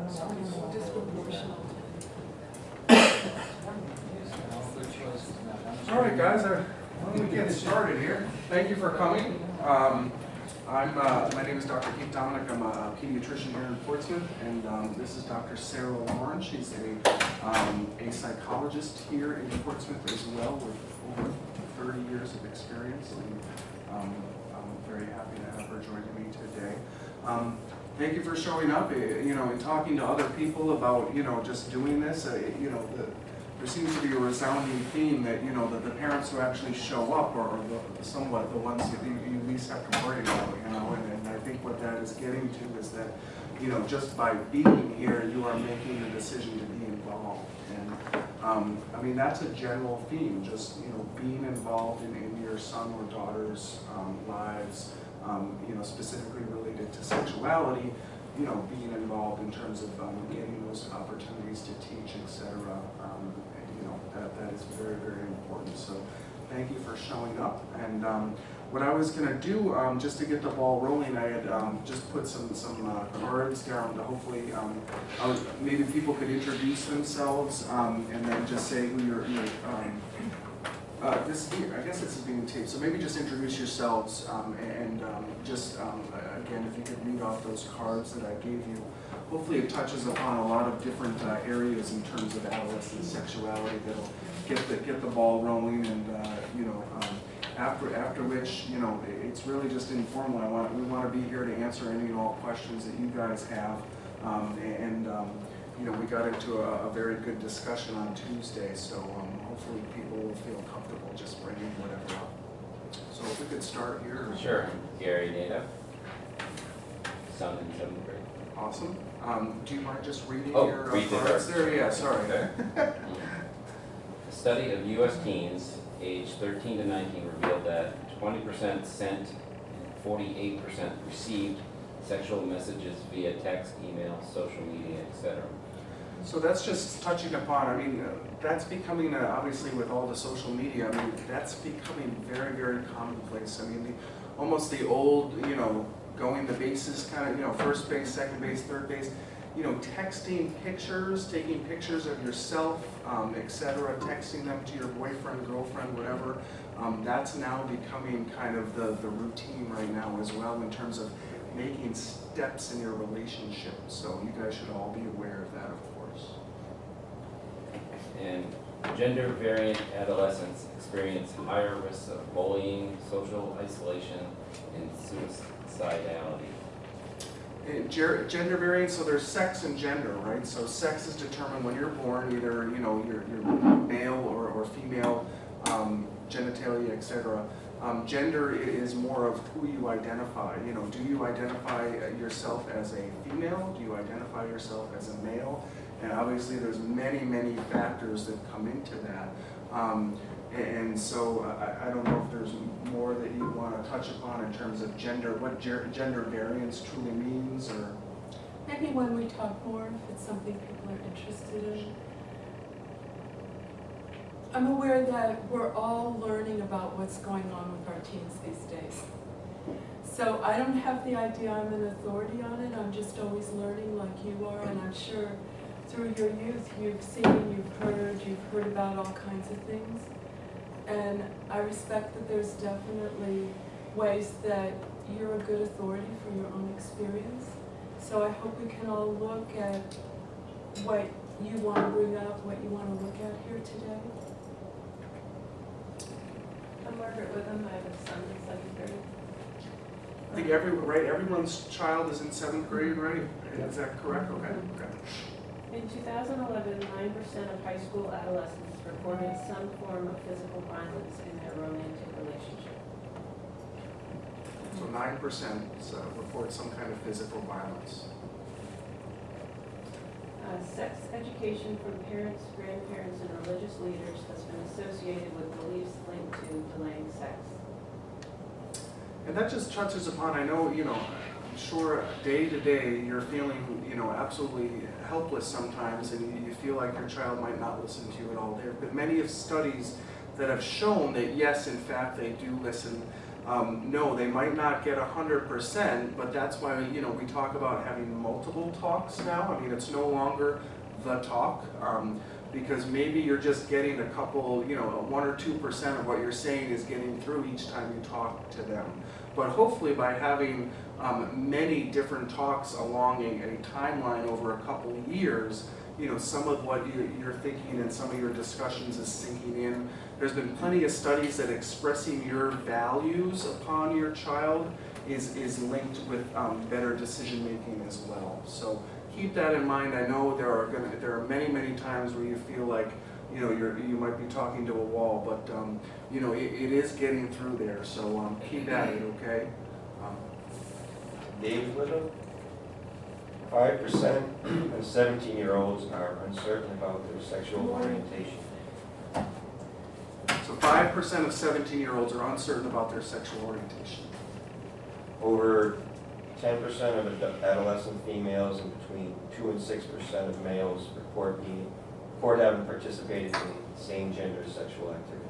disproportional. All right, guys, why don't we get started here? Thank you for coming. My name is Dr. Dominick. I'm a pediatrician here in Portsmouth, and this is Dr. Sarah Lauren. She's a psychologist here in Portsmouth as well, with over 30 years of experience, and I'm very happy to have her joining me today. Thank you for showing up. And talking to other people about just doing this. There seems to be a resounding theme that that the parents who actually show up are somewhat the ones that you least have to worry about. And I think what that is getting to is that just by being here, you are making the decision to be involved. And I mean, that's a general theme. Just being involved in your son or daughter's lives. Specifically related to sexuality, being involved in terms of getting those opportunities to teach, etc. That is very, very important. So thank you for showing up. And what I was going to do, just to get the ball rolling, I had just put some cards down to hopefully, maybe people could introduce themselves and then just say who you're I guess this is being taped, so maybe just introduce yourselves and just, again, if you could read off those cards that I gave you. Hopefully it touches upon a lot of different areas in terms of adolescent sexuality that'll get the ball rolling, and after which, it's really just informal. We want to be here to answer any and all questions that you guys have, we got into a very good discussion on Tuesday, so hopefully people will feel comfortable just bringing whatever up. So if we could start here. Sure. Gary Nato, son in 7th grade. Awesome. Do you mind just reading your read the cards there? Yeah, sorry. Okay. A study of U.S. teens aged 13 to 19 revealed that 20% sent and 48% received sexual messages via text, email, social media, etc. So that's just touching upon, I mean, that's becoming, obviously with all the social media, I mean, that's becoming very, very commonplace. I mean, almost the old, going the bases kind of, first base, second base, third base, texting pictures, taking pictures of yourself, etc., texting them to your boyfriend, girlfriend, whatever. That's now becoming kind of the routine right now as well in terms of making steps in your relationship. So you guys should all be aware of that, of course. And gender variant adolescents experience higher risks of bullying, social isolation, and suicidality. And gender variant, so there's sex and gender, right? So sex is determined when you're born, either you're male or female, genitalia, etc. Gender is more of who you identify. Do you identify yourself as a female? Do you identify yourself as a male? And obviously there's many, many factors that come into that. And so I don't know if there's more that you want to touch upon in terms of gender, what gender variance truly means, or? Maybe when we talk more, if it's something people are interested in. I'm aware that we're all learning about what's going on with our teens these days. So I don't have the idea I'm an authority on it. I'm just always learning like you are, and I'm sure through your youth you've seen, you've heard about all kinds of things. And I respect that there's definitely ways that you're a good authority for your own experience. So I hope we can all look at what you want to bring up, what you want to look at here today. I'm Margaret Witham. I have a son in 7th grade. I think everyone's child is in 7th grade, right? Is that correct? Okay. In 2011, 9% of high school adolescents reported some form of physical violence in their romantic relationship. So 9% report some kind of physical violence. Sex education from parents, grandparents, and religious leaders has been associated with beliefs linked to delaying sex. And that just touches upon, I know, I'm sure day to day you're feeling, absolutely helpless sometimes, and you feel like your child might not listen to you at all. There have been many of studies that have shown that yes, in fact, they do listen. No, they might not get 100%, but that's why, you know, we talk about having multiple talks now. I mean, it's no longer the talk, because maybe you're just getting a couple, you know, 1 or 2% of what you're saying is getting through each time you talk to them. But hopefully by having many different talks along a timeline over a couple of years, you know, some of what you're thinking and some of your discussions is sinking in. There's been plenty of studies that expressing your values upon your child is linked with better decision making as well. So keep that in mind. I know there are many times where you feel like, you know, you might be talking to a wall, but you know, it is getting through there. So keep at it, okay? David Little, 5% of 17-year-olds are uncertain about their sexual orientation. So 5% of 17-year-olds are uncertain about their sexual orientation. Over 10% of adolescent females and between 2 and 6% of males report having participated in same-gender sexual activity.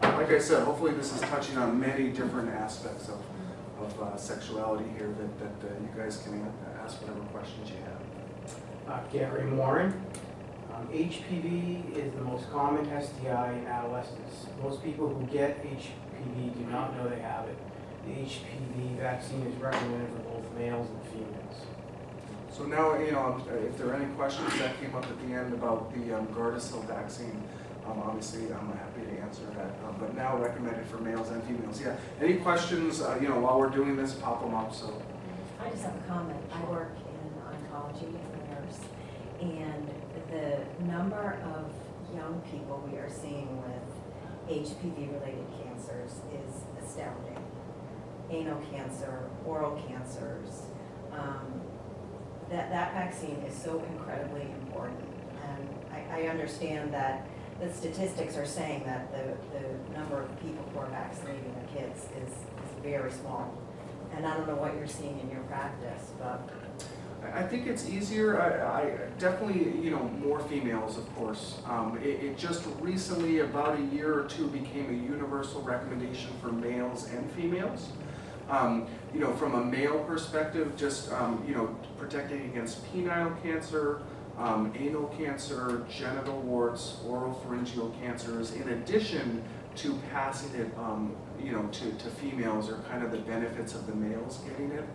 Like I said, hopefully this is touching on many different aspects of sexuality here that you guys can ask whatever questions you have. Gary Warren. HPV is the most common STI in adolescents. Most people who get HPV do not know they have it. The HPV vaccine is recommended for both males and females. So now, you know, if there are any questions that came up at the end about the Gardasil vaccine, obviously I'm happy to answer that. But now recommended for males and females. Yeah. Any questions? You know, while we're doing this, pop them up. So. I just have a comment. I work in oncology as a nurse, and the number of young people we are seeing with HPV-related cancers is astounding. Anal cancer, oral cancers. That vaccine is so incredibly important, and I understand that the statistics are saying that the number of people who are vaccinating their kids is very small. And I don't know what you're seeing in your practice, but I think it's easier. I definitely, you know, more females, of course. It just recently, about a year or two, became a universal recommendation for males and females. You know, from a male perspective, just, you know, protecting against penile cancer, anal cancer, genital warts, oropharyngeal cancers, in addition to passing it, you know, to females, are kind of the benefits of the males getting it.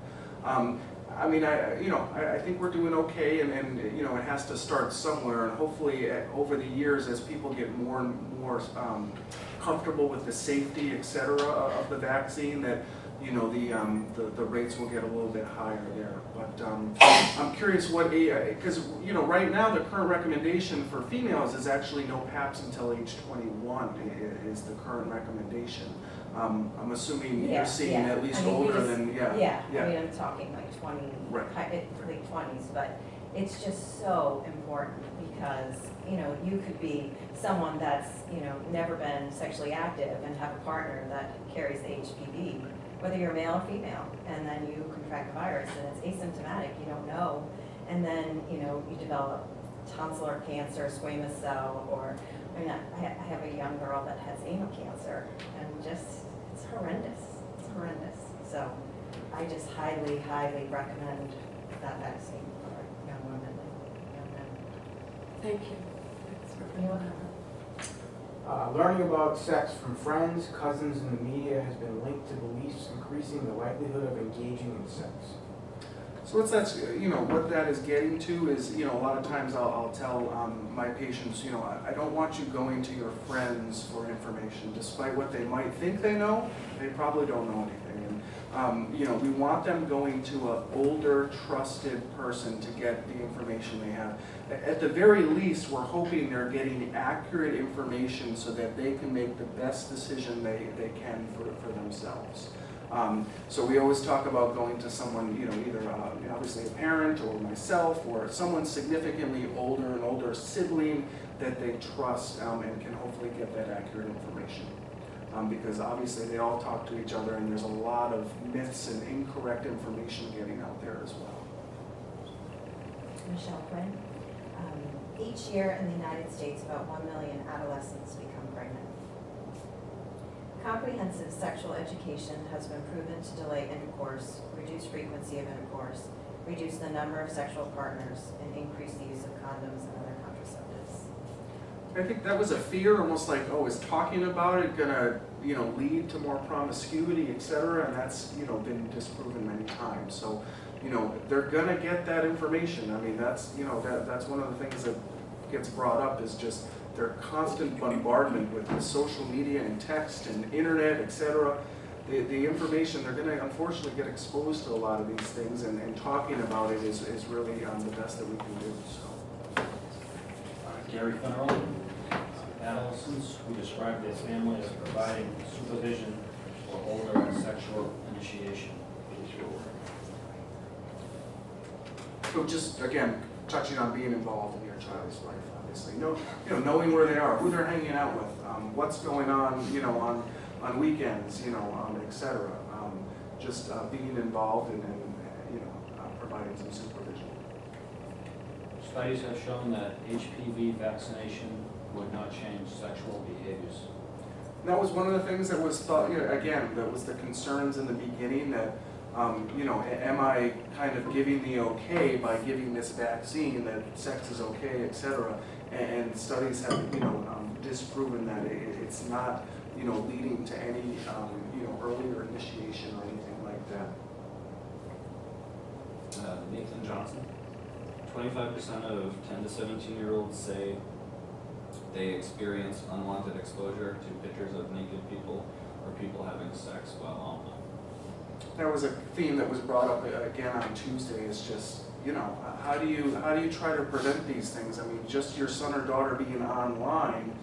I mean, I think we're doing okay, and you know, it has to start somewhere, and hopefully over the years, as people get more and more comfortable with the safety, et cetera, of the vaccine, that, you know, the rates will get a little bit higher there. But I'm curious what, because, you know, right now the current recommendation for females is actually no PAPs until age 21 is the current recommendation. I'm assuming you're seeing at least older than, yeah. I mean, I'm talking like 20, right. late 20s, but it's just so important because, you know, you could be someone that's, you know, never been sexually active and have a partner that carries the HPV, whether you're male or female, and then you contract the virus and it's asymptomatic, you don't know, and then, you know, you develop tonsillar cancer, squamous cell, or, I mean, I have a young girl that has anal cancer, and just, it's horrendous. It's horrendous. So I just highly, highly recommend that vaccine for young women and young men. Thank you. Thanks for bringing that up. Learning about sex from friends, cousins, and the media has been linked to beliefs increasing the likelihood of engaging in sex. So what that is getting to is, you know, a lot of times I'll tell my patients, you know, I don't want you going to your friends for information. Despite what they might think they know, they probably don't know anything. And, you know, we want them going to an older, trusted person to get the information they have. At the very least, we're hoping they're getting accurate information so that they can make the best decision they can for themselves. So we always talk about going to someone, you know, either obviously a parent or myself or someone significantly older, an older sibling that they trust and can hopefully get that accurate information. Because obviously they all talk to each other and there's a lot of myths and incorrect information getting out there as well. Michelle Quinn. Each year in the United States, about 1 million adolescents become pregnant. Comprehensive sexual education has been proven to delay intercourse, reduce frequency of intercourse, reduce the number of sexual partners, and increase the use of condoms and other contraceptives. I think that was a fear, almost like, oh, is talking about it gonna, lead to more promiscuity, et cetera? And that's, been disproven many times. So, they're gonna get that information. I mean, that's, that's one of the things that gets brought up is just their constant bombardment with the social media and text and internet, et cetera. The information, they're gonna unfortunately get exposed to a lot of these things, and talking about it is really the best that we can do, so. Gary Finnerl, adolescents who describe their family as providing supervision for older and sexual initiation. So just, again, touching on being involved in your child's life, obviously. Knowing where they are, who they're hanging out with, what's going on, on weekends, et cetera. Just being involved and providing some supervision. Studies have shown that HPV vaccination would not change sexual behaviors. And that was one of the things that was thought, again, that was the concerns in the beginning that, am I kind of giving the okay by giving this vaccine that sex is okay, et cetera? And studies have, disproven that it's not, leading to any, earlier initiation or anything like that. Nathan Johnson. 25% of 10 to 17-year-olds say they experience unwanted exposure to pictures of naked people or people having sex while online. There was a theme that was brought up again on Tuesday. Is just, how do you try to prevent these things? I mean, just your son or daughter being online,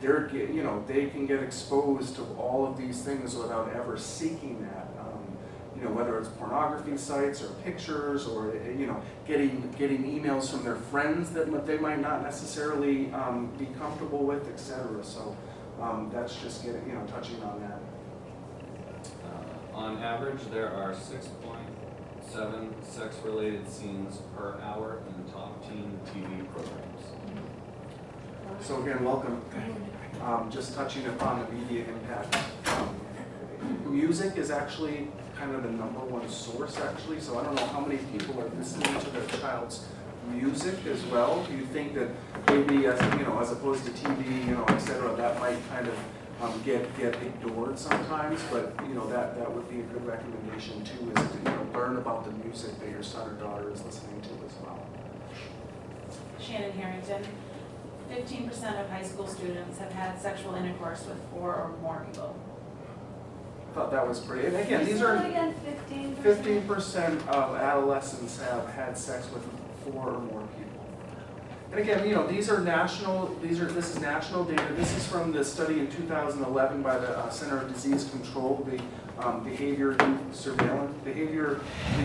they can get exposed to all of these things without ever seeking that. Whether it's pornography sites or pictures or getting emails from their friends that they might not necessarily be comfortable with, etc. So that's just touching on that. On average, there are 6.7 sex-related scenes per hour in top teen TV programs. So again, welcome. Just touching upon the media impact. Music is actually kind of the #1 source, actually. So I don't know how many people are listening to their child's music as well. Do you think that maybe, as opposed to TV, et cetera, that might kind of get ignored sometimes? But that would be a good recommendation too, is to learn about the music that your son or daughter is listening to as well. Shannon Harrington. 15% of high school students have had sexual intercourse with 4 or more people. I thought that was pretty. And again, these are 15% of adolescents have had sex with 4 or more people. And again, these are national. This is national data. This is from the study in 2011 by the Center of Disease Control, the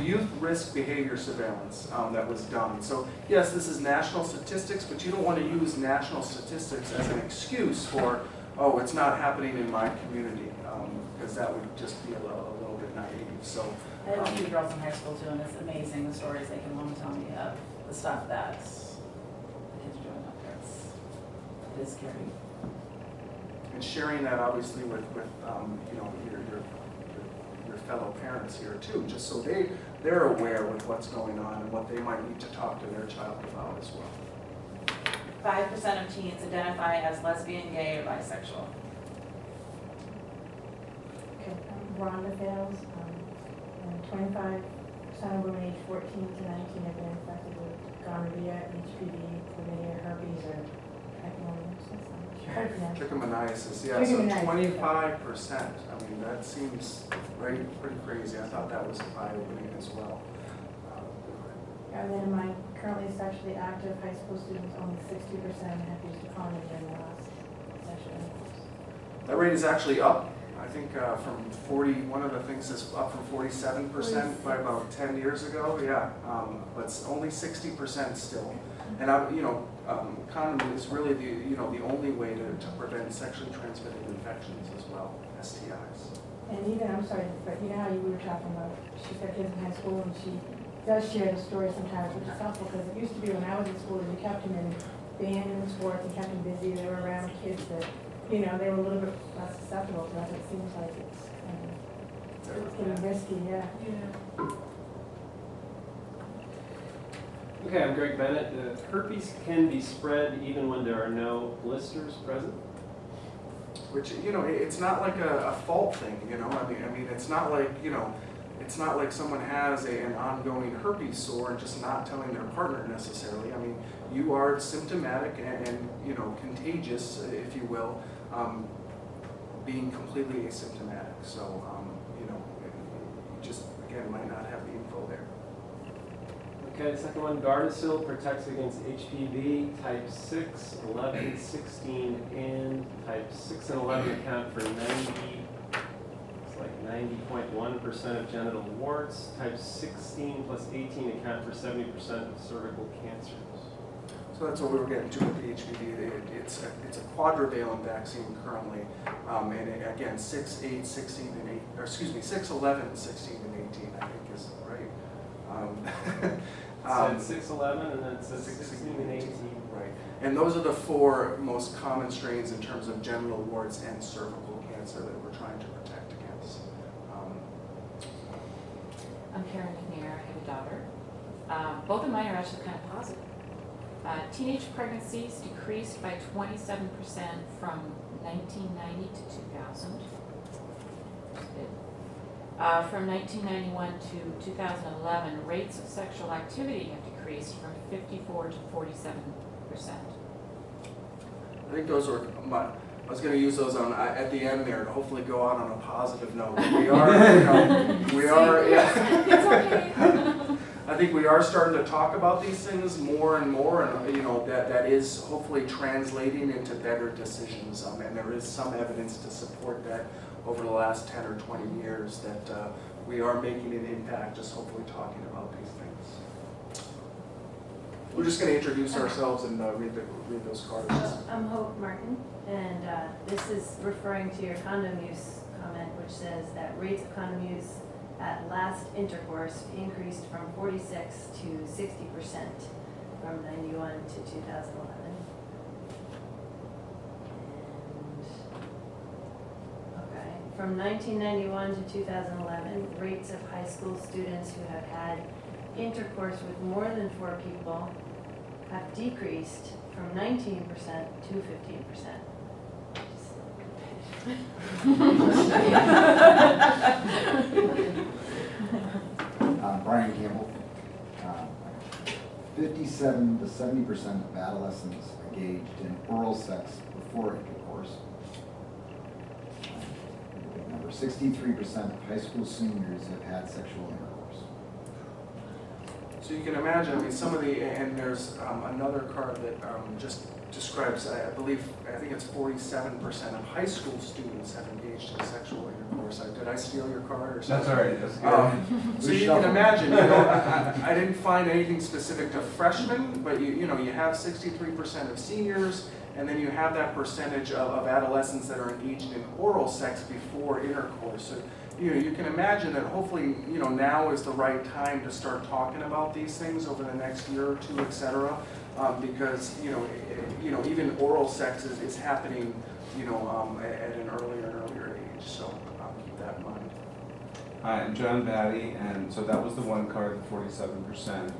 youth risk behavior surveillance that was done. So yes, this is national statistics, but you don't want to use national statistics as an excuse for, oh, it's not happening in my community, because that would just be a little bit naive. So I have 2 girls in high school too, and it's amazing the stories they can want to tell me of the stuff that the kids are doing up there. It is scary. and sharing that obviously with your fellow parents here too, just so they're aware with what's going on and what they might need to talk to their child about as well. 5% of teens identify as lesbian, gay, or bisexual. Okay, Rhonda Fails, and 25% of women aged 14 to 19 have been infected with gonorrhea, HPV, chlamydia, herpes, or trichomoniasis, yeah, so 25%. I mean, that seems pretty crazy. I thought that was eye-opening as well. And then my currently sexually active high school students, only 60% have used a condom during the last sexual intercourse. That rate is actually up. I think from 40, one of the things is up from 47% by about 10 years ago, yeah, but it's only 60% still. And condom is really the only way to prevent sexually transmitted infections as well, STIs. And even, I'm sorry, but you know how we were talking about, she's got kids in high school and she does share the story sometimes, which is helpful because it used to be when I was in school, we kept them in band and sports and kept them busy. They were around kids that you know, they were a little bit less susceptible to that. It seems like it's getting risky, yeah. Yeah. Okay, I'm Greg Bennett. Herpes can be spread even when there are no blisters present. Which, you know, it's not like a fault thing, you know, I mean, it's not like, you know, it's not like someone has an ongoing herpes sore and just not telling their partner necessarily. I mean, you are symptomatic and you know, contagious, if you will, being completely asymptomatic. So, you know, you just, again, might not have the info there. Okay, the second one, Gardasil protects against HPV. Type 6, 11, 16, and type 6 and 11 account for 90.1% of genital warts. Type 16 plus 18 account for 70% of cervical cancers. So that's what we were getting to with the HPV. It's a quadrivalent vaccine currently, and again, 6, 8, 16, and 8, or excuse me, 6, 11, 16, and 18, I think is right. It said 6, 11, and then it says 16 and 18. Right, and those are the 4 most common strains in terms of genital warts and cervical cancer that we're trying to protect against. I'm Karen McNair, I have a daughter. Both of mine are actually kind of positive. Teenage pregnancies decreased by 27% from 1990 to 2000. From 1991 to 2011, rates of sexual activity have decreased from 54 to 47%. I think those were I was going to use those on at the end there to hopefully go out on a positive note. We are, you know, we are. Yeah. It's okay. I think we are starting to talk about these things more and more, and you know that is hopefully translating into better decisions. And there is some evidence to support that over the last 10 or 20 years that we are making an impact. Just hopefully talking about these things. We're just going to introduce ourselves and read those cards. I'm Hope Martin, and this is referring to your condom use comment, which says that rates of condom use at last intercourse increased from 46 to 60% from 91 to 2011. Okay, from 1991 to 2011, rates of high school students who have had intercourse with more than 4 people have decreased from 19% to 15%. Brian Campbell. 57 to 70% of adolescents engaged in oral sex before intercourse. Number 63% of high school seniors have had sexual intercourse. So you can imagine, I mean, some of the, and there's another card that just describes, I think it's 47% of high school students have engaged in sexual intercourse. Did I steal your card or something? That's all right, that's good. So you can imagine, you know, I didn't find anything specific to freshmen, but you know, you have 63% of seniors, and then you have that percentage of adolescents that are engaged in oral sex before intercourse. So, you know, you can imagine that hopefully, you know, now is the right time to start talking about these things over the next year or 2, etc. Because you know, even oral sex is happening, you know, at an earlier and earlier age. So keep that in mind. Hi, I'm John Batty, and so that was the one card, the 47%.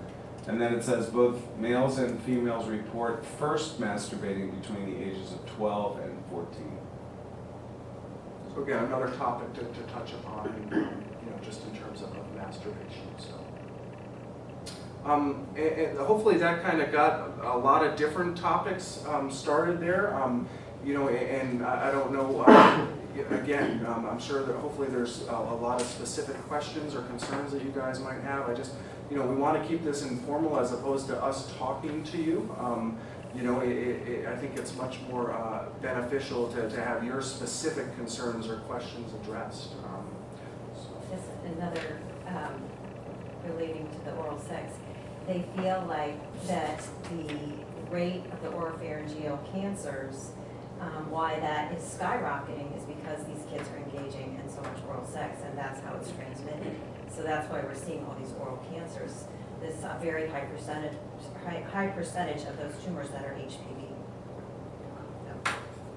And then it says both males and females report first masturbating between the ages of 12 and 14. So again, another topic to touch upon, and, you know, just in terms of masturbation. So. And hopefully that kind of got a lot of different topics started there. You know, and I don't know, again, I'm sure that hopefully there's a lot of specific questions or concerns that you guys might have. I just, you know, we want to keep this informal as opposed to us talking to you. You know, I think it's much more beneficial to have your specific concerns or questions addressed. Just another, relating to the oral sex, they feel like that the rate of the oropharyngeal cancers, why that is skyrocketing is because these kids are engaging in so much oral sex, and that's how it's transmitted. So that's why we're seeing all these oral cancers. This very high percentage of those tumors that are HPV.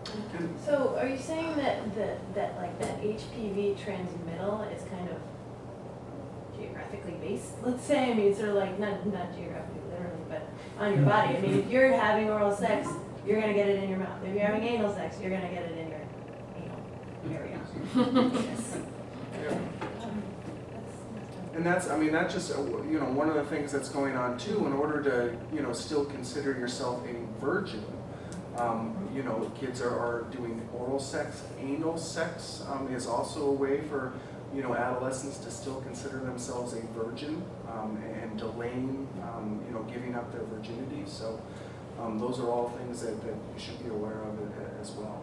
So. So are you saying that like that HPV transmittal is kind of geographically based? Let's say, I mean, sort of like, not geographically literally, but on your body. I mean, if you're having oral sex, you're gonna get it in your mouth. If you're having anal sex, you're gonna get it in your anal area. Yes. And that's, I mean, that's just, you know, one of the things that's going on too, in order to, you know, still consider yourself a virgin. You know, kids are doing oral sex. Anal sex is also a way for, you know, adolescents to still consider themselves a virgin and delaying, you know, giving up their virginity. So those are all things that you should be aware of as well.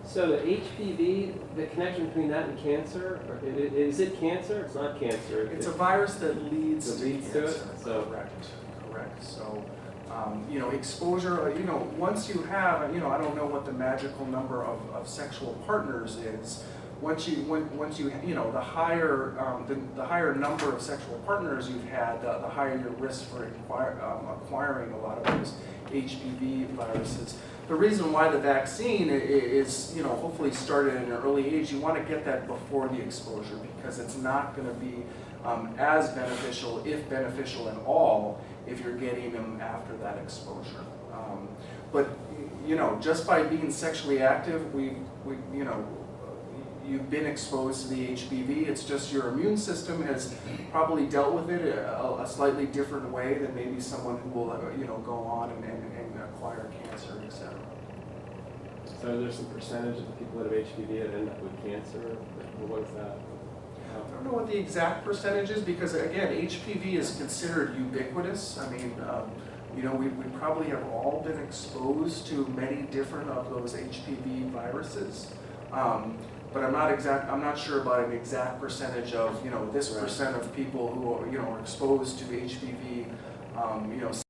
So the HPV, the connection between that and cancer, or is it cancer? It's not cancer. It's a virus that leads to to cancer. it. So Correct. So, you know, exposure. You know, once you have, you know, I don't know what the magical number of sexual partners is. Once you, you know, the higher the higher number of sexual partners you've had, the higher your risk for acquiring a lot of those HPV viruses. The reason why the vaccine is, you know, hopefully started at an early age, you want to get that before the exposure because it's not going to be as beneficial, if beneficial at all, if you're getting them after that exposure. But, you know, just by being sexually active, you know, you've been exposed to the HPV. It's just your immune system has probably dealt with it a slightly different way than maybe someone who will, you know, go on and acquire cancer, etc. So there's some percentage of the people that have HPV that end up with cancer? What is that? I don't know what the exact percentage is because, again, HPV is considered ubiquitous. I mean, you know, we probably have all been exposed to many different of those HPV viruses. But I'm not sure about an exact percentage of, you know, this percent of people who are, you know, are exposed to HPV, you know,